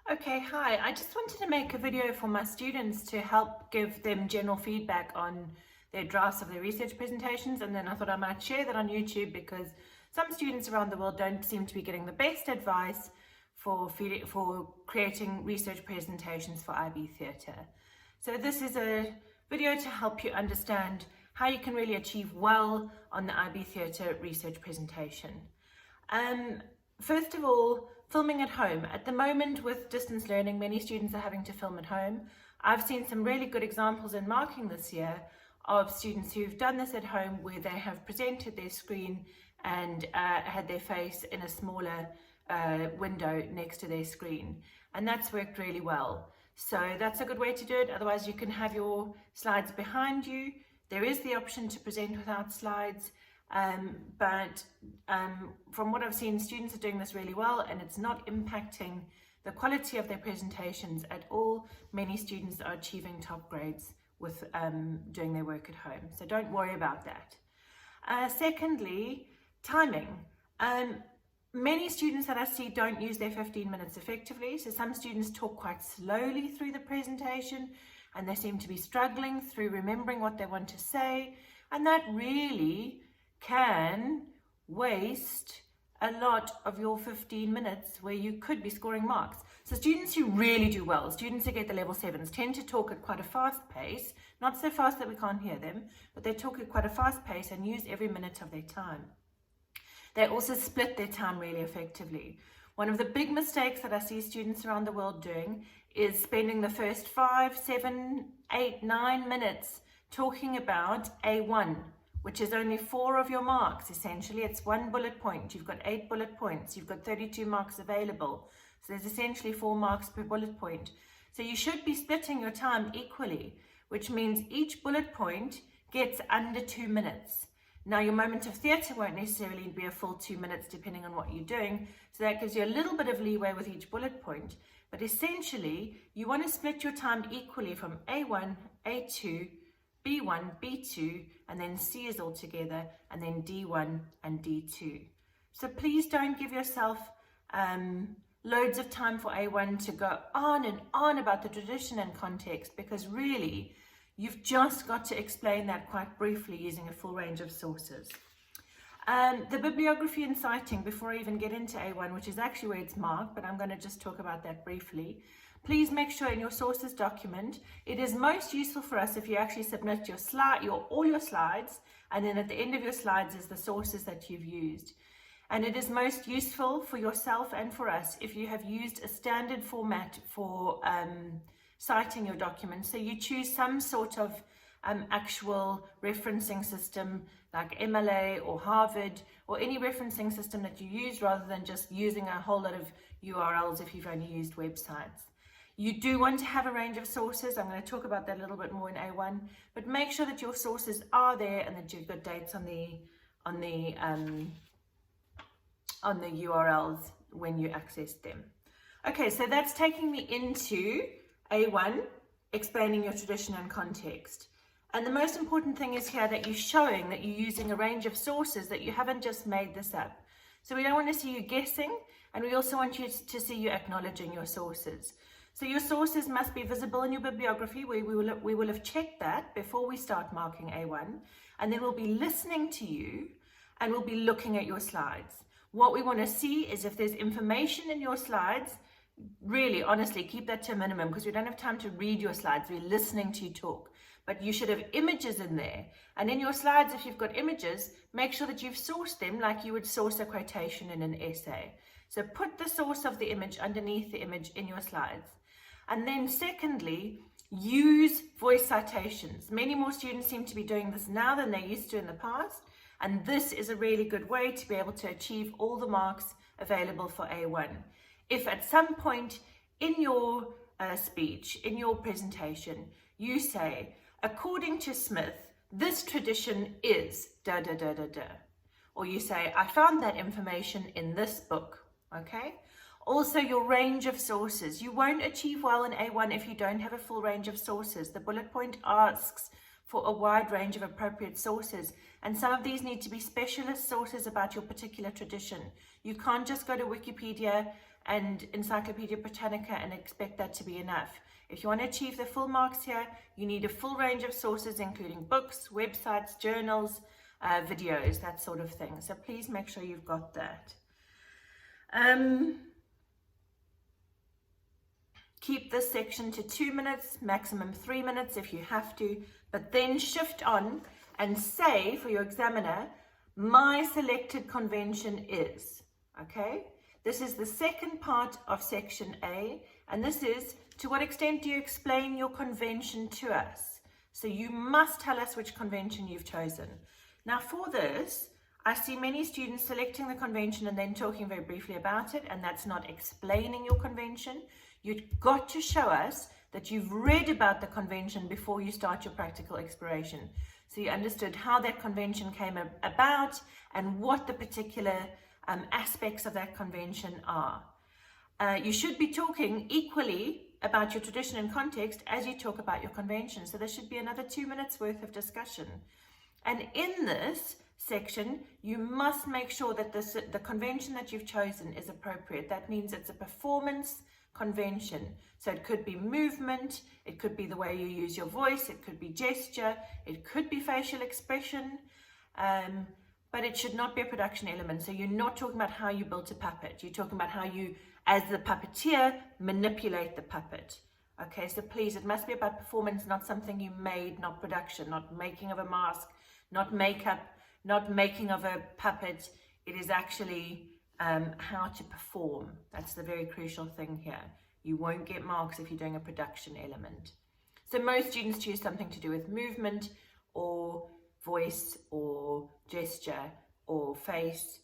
Okay, hi. I just wanted to make a video for my students to help give them general feedback on their drafts of their research presentations, and then I thought I might share that on YouTube because some students around the world don't seem to be getting the best advice for creating research presentations for IB Theatre. So this is a video to help you understand how you can really achieve well on the IB Theatre research presentation. First of all, filming at home. At the moment with distance learning, many students are having to film at home. I've seen some really good examples in marking this year of students who've done this at home where they have presented their screen and had their face in a smaller window next to their screen. And that's worked really well. So that's a good way to do it. Otherwise, you can have your slides behind you. There is the option to present without slides. But from what I've seen, students are doing this really well and it's not impacting the quality of their presentations at all. Many students are achieving top grades with doing their work at home, so don't worry about that. Secondly, timing. Many students that I see don't use their 15 minutes effectively, so some students talk quite slowly through the presentation and they seem to be struggling through remembering what they want to say, and that really can waste a lot of your 15 minutes where you could be scoring marks. So students who really do well, students who get the level 7s, tend to talk at quite a fast pace, not so fast that we can't hear them, but they talk at quite a fast pace and use every minute of their time. They also split their time really effectively. One of the big mistakes that I see students around the world doing is spending the first 5, 7, 8, 9 minutes talking about A1, which is only 4 of your marks. Essentially, it's 1 bullet point. You've got 8 bullet points. You've got 32 marks available. So there's essentially 4 marks per bullet point. So you should be splitting your time equally, which means each bullet point gets under 2 minutes. Now, your moment of theatre won't necessarily be a full 2 minutes depending on what you're doing. So that gives you a little bit of leeway with each bullet point. But essentially, you want to split your time equally from A1, A2, B1, B2, and then C is all together, and then D1 and D2. So please don't give yourself loads of time for A1 to go on and on about the tradition and context, because really, you've just got to explain that quite briefly using a full range of sources. The bibliography and citing, before I even get into A1, which is actually where it's marked, but I'm going to just talk about that briefly. Please make sure in your sources document, it is most useful for us if you actually submit all your slides, and then at the end of your slides is the sources that you've used. And it is most useful for yourself and for us if you have used a standard format for citing your documents. So you choose some sort of actual referencing system like MLA or Harvard or any referencing system that you use, rather than just using a whole lot of URLs if you've only used websites. You do want to have a range of sources. I'm going to talk about that a little bit more in A1, but make sure that your sources are there and that you've got dates on the URLs when you access them. Okay, so that's taking me into A1, explaining your tradition and context. And the most important thing is here that you're showing that you're using a range of sources, that you haven't just made this up. So we don't want to see you guessing, and we also want you to see you acknowledging your sources. So your sources must be visible in your bibliography. We will have checked that before we start marking A1, and then we'll be listening to you and we'll be looking at your slides. What we want to see is if there's information in your slides, really, honestly, keep that to a minimum because we don't have time to read your slides. We're listening to you talk. But you should have images in there. And in your slides, if you've got images, make sure that you've sourced them like you would source a quotation in an essay. So put the source of the image underneath the image in your slides. And then secondly, use voice citations. Many more students seem to be doing this now than they used to in the past. And this is a really good way to be able to achieve all the marks available for A1. If at some point in your speech, in your presentation, you say, according to Smith, this tradition is da da da da da. Or you say, I found that information in this book, okay? Also, your range of sources. You won't achieve well in A1 if you don't have a full range of sources. The bullet point asks for a wide range of appropriate sources, and some of these need to be specialist sources about your particular tradition. You can't just go to Wikipedia and Encyclopedia Britannica and expect that to be enough. If you want to achieve the full marks here, you need a full range of sources, including books, websites, journals, videos, that sort of thing. So please make sure you've got that. Keep this section to 2 minutes, maximum 3 minutes if you have to, but then shift on and say for your examiner, my selected convention is, okay? This is the second part of section A, and this is, to what extent do you explain your convention to us? So you must tell us which convention you've chosen. Now for this, I see many students selecting the convention and then talking very briefly about it, and that's not explaining your convention. You've got to show us that you've read about the convention before you start your practical exploration. So you understood how that convention came about and what the particular aspects of that convention are. You should be talking equally about your tradition and context as you talk about your convention. So there should be another 2 minutes worth of discussion. And in this section, you must make sure that the convention that you've chosen is appropriate. That means it's a performance convention. So it could be movement, it could be the way you use your voice, it could be gesture, it could be facial expression, but it should not be a production element. So you're not talking about how you built a puppet. You're talking about how you, as the puppeteer, manipulate the puppet. Okay, so please, it must be about performance, not something you made, not production, not making of a mask, not makeup, not making of a puppet. It is actually how to perform. That's the very crucial thing here. You won't get marks if you're doing a production element. So most students choose something to do with movement or voice or gesture or face,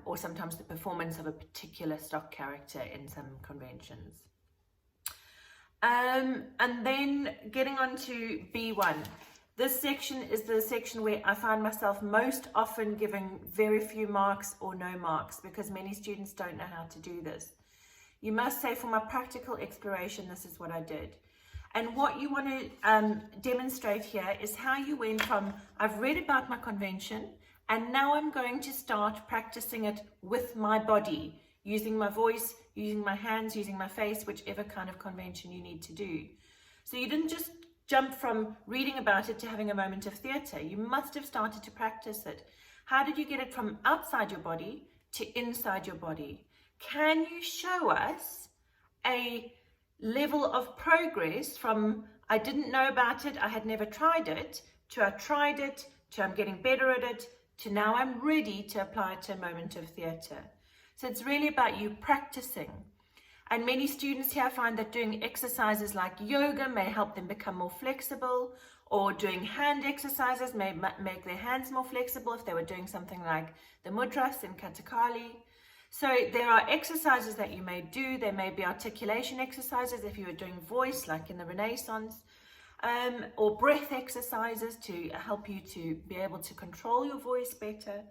or sometimes the performance of a particular stock character in some conventions. And then getting on to B1. This section is the section where I find myself most often giving very few marks or no marks because many students don't know how to do this. You must say, for my practical exploration, this is what I did. And what you want to demonstrate here is how you went from, I've read about my convention, and now I'm going to start practicing it with my body, using my voice, using my hands, using my face, whichever kind of convention you need to do. So you didn't just jump from reading about it to having a moment of theatre. You must have started to practice it. How did you get it from outside your body to inside your body? Can you show us a level of progress from I didn't know about it, I had never tried it, to I tried it, to I'm getting better at it, to now I'm ready to apply it to a moment of theatre? So it's really about you practicing. And many students here find that doing exercises like yoga may help them become more flexible, or doing hand exercises may make their hands more flexible if they were doing something like the mudras in Kathakali. So there are exercises that you may do. There may be articulation exercises if you were doing voice like in the Renaissance, or breath exercises to help you to be able to control your voice better.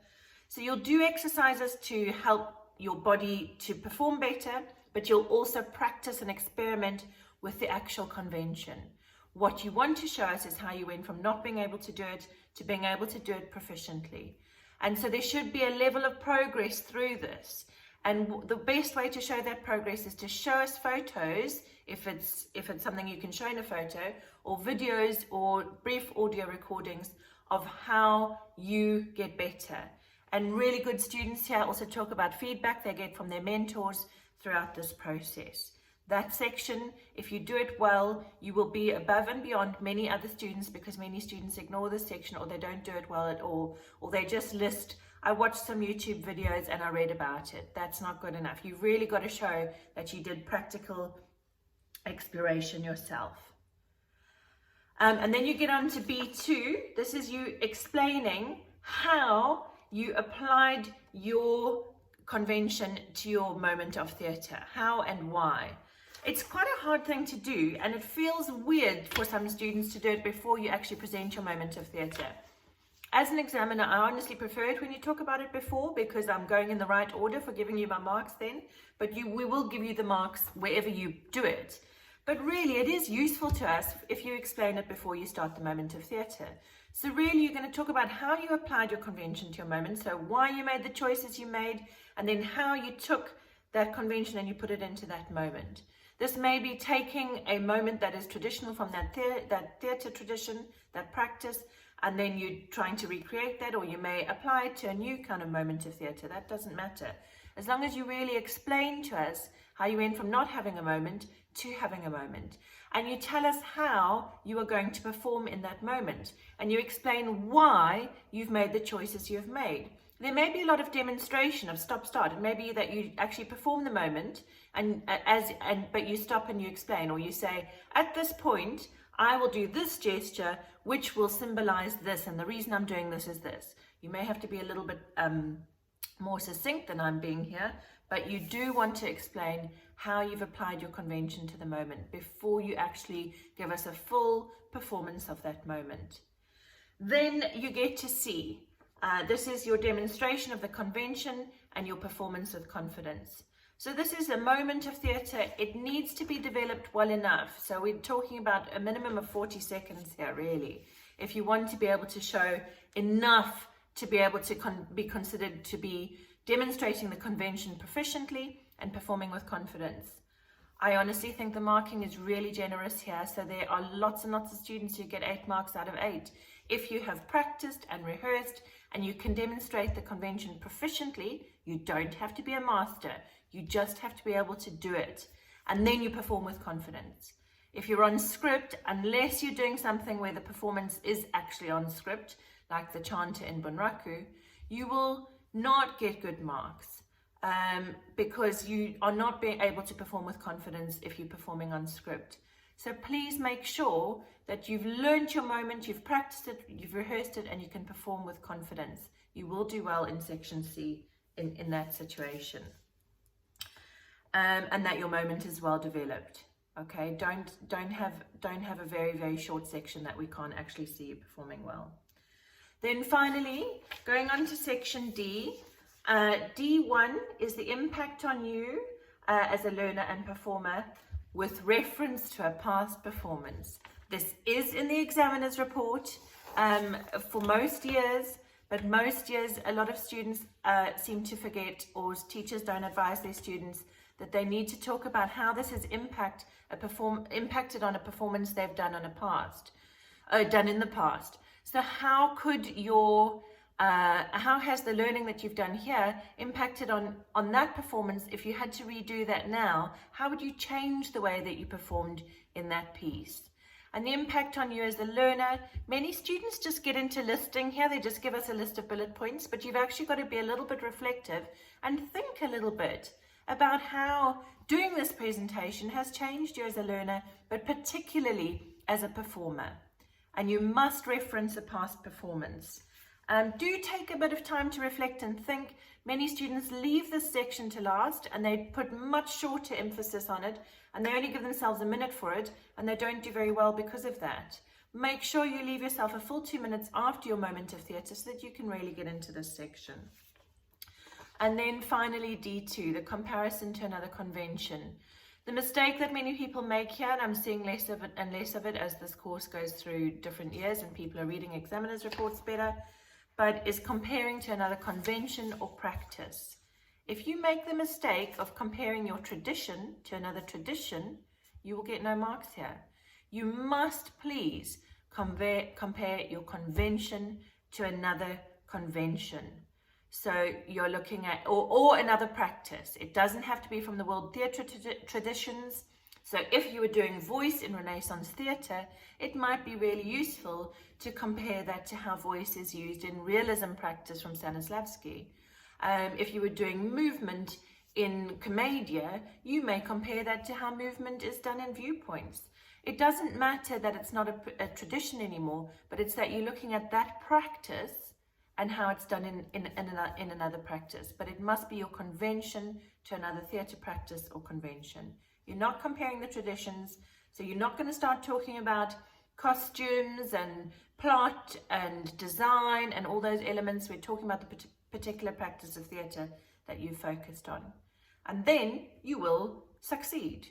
So you'll do exercises to help your body to perform better, but you'll also practice and experiment with the actual convention. What you want to show us is how you went from not being able to do it to being able to do it proficiently. And so there should be a level of progress through this. And the best way to show that progress is to show us photos, if it's something you can show in a photo, or videos or brief audio recordings of how you get better. And really good students here also talk about feedback they get from their mentors throughout this process. That section, if you do it well, you will be above and beyond many other students, because many students ignore this section, or they don't do it well at all, or they just list, I watched some YouTube videos and I read about it. That's not good enough. You've really got to show that you did practical exploration yourself. And then you get on to B2. This is you explaining how you applied your convention to your moment of theatre, how and why. It's quite a hard thing to do, and it feels weird for some students to do it before you actually present your moment of theatre. As an examiner, I honestly prefer it when you talk about it before, because I'm going in the right order for giving you my marks then, but we will give you the marks wherever you do it. But really, it is useful to us if you explain it before you start the moment of theatre. So really, you're going to talk about how you applied your convention to your moment, so why you made the choices you made, and then how you took that convention and you put it into that moment. This may be taking a moment that is traditional from that theatre tradition, that practice, and then you're trying to recreate that, or you may apply it to a new kind of moment of theatre. That doesn't matter. As long as you really explain to us how you went from not having a moment to having a moment. And you tell us how you are going to perform in that moment. And you explain why you've made the choices you've made. There may be a lot of demonstration of stop-start. It may be that you actually perform the moment but you stop and you explain, or you say, at this point, I will do this gesture, which will symbolize this, and the reason I'm doing this is this. You may have to be a little bit more succinct than I'm being here, but you do want to explain how you've applied your convention to the moment before you actually give us a full performance of that moment. Then you get to see, this is your demonstration of the convention and your performance with confidence. So this is a moment of theatre. It needs to be developed well enough. So we're talking about a minimum of 40 seconds here, really. If you want to be able to show enough to be able to be considered to be demonstrating the convention proficiently and performing with confidence. I honestly think the marking is really generous here. So there are lots and lots of students who get 8 marks out of 8. If you have practiced and rehearsed and you can demonstrate the convention proficiently, you don't have to be a master. You just have to be able to do it. And then you perform with confidence. If you're on script, unless you're doing something where the performance is actually on script, like the chanter in Bunraku, you will not get good marks because you are not being able to perform with confidence if you're performing on script. So please make sure that you've learned your moment, you've practiced it, you've rehearsed it, and you can perform with confidence. You will do well in section C in that situation. And that your moment is well developed. Okay, don't have a very, very short section that we can't actually see you performing well. Then finally, going on to section D, D1 is the impact on you as a learner and performer with reference to a past performance. This is in the examiner's report for most years, but most years a lot of students seem to forget, or teachers don't advise their students that they need to talk about how this has impacted on a performance they've done in the past. So how has the learning that you've done here impacted on that performance? If you had to redo that now, how would you change the way that you performed in that piece? And the impact on you as a learner, many students just get into listing here. They just give us a list of bullet points, but you've actually got to be a little bit reflective and think a little bit about how doing this presentation has changed you as a learner, but particularly as a performer. And you must reference a past performance. Do take a bit of time to reflect and think. Many students leave this section to last and they put much shorter emphasis on it, and they only give themselves a minute for it, and they don't do very well because of that. Make sure you leave yourself a full 2 minutes after your moment of theatre so that you can really get into this section. And then finally, D2, the comparison to another convention. The mistake that many people make here, and I'm seeing less of it and less of it as this course goes through different years and people are reading examiners' reports better, but is comparing to another convention or practice. If you make the mistake of comparing your tradition to another tradition, you will get no marks here. You must please compare your convention to another convention. So you're looking at, or another practice. It doesn't have to be from the world theatre traditions. So if you were doing voice in Renaissance theatre, it might be really useful to compare that to how voice is used in realism practice from Stanislavski. If you were doing movement in Commedia, you may compare that to how movement is done in viewpoints. It doesn't matter that it's not a tradition anymore, but it's that you're looking at that practice and how it's done in another practice. But it must be your convention to another theatre practice or convention. You're not comparing the traditions, so you're not going to start talking about costumes and plot and design and all those elements. We're talking about the particular practice of theatre that you focused on. And then you will succeed.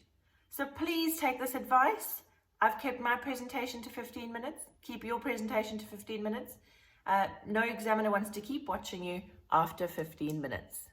So please take this advice. I've kept my presentation to 15 minutes. Keep your presentation to 15 minutes. No examiner wants to keep watching you after 15 minutes.